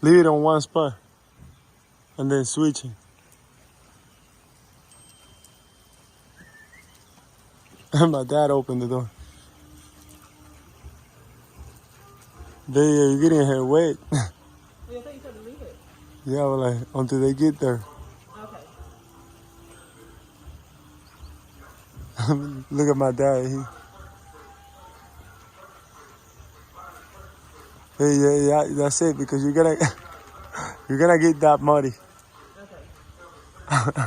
Leave it on one spot. And then switch it. My dad opened the door. You're getting her wet. Yeah, I thought you said to leave it. Yeah, well, like, until they get there. Okay. Look at my dad. Yeah, that's it, because you're gonna get that muddy. Okay.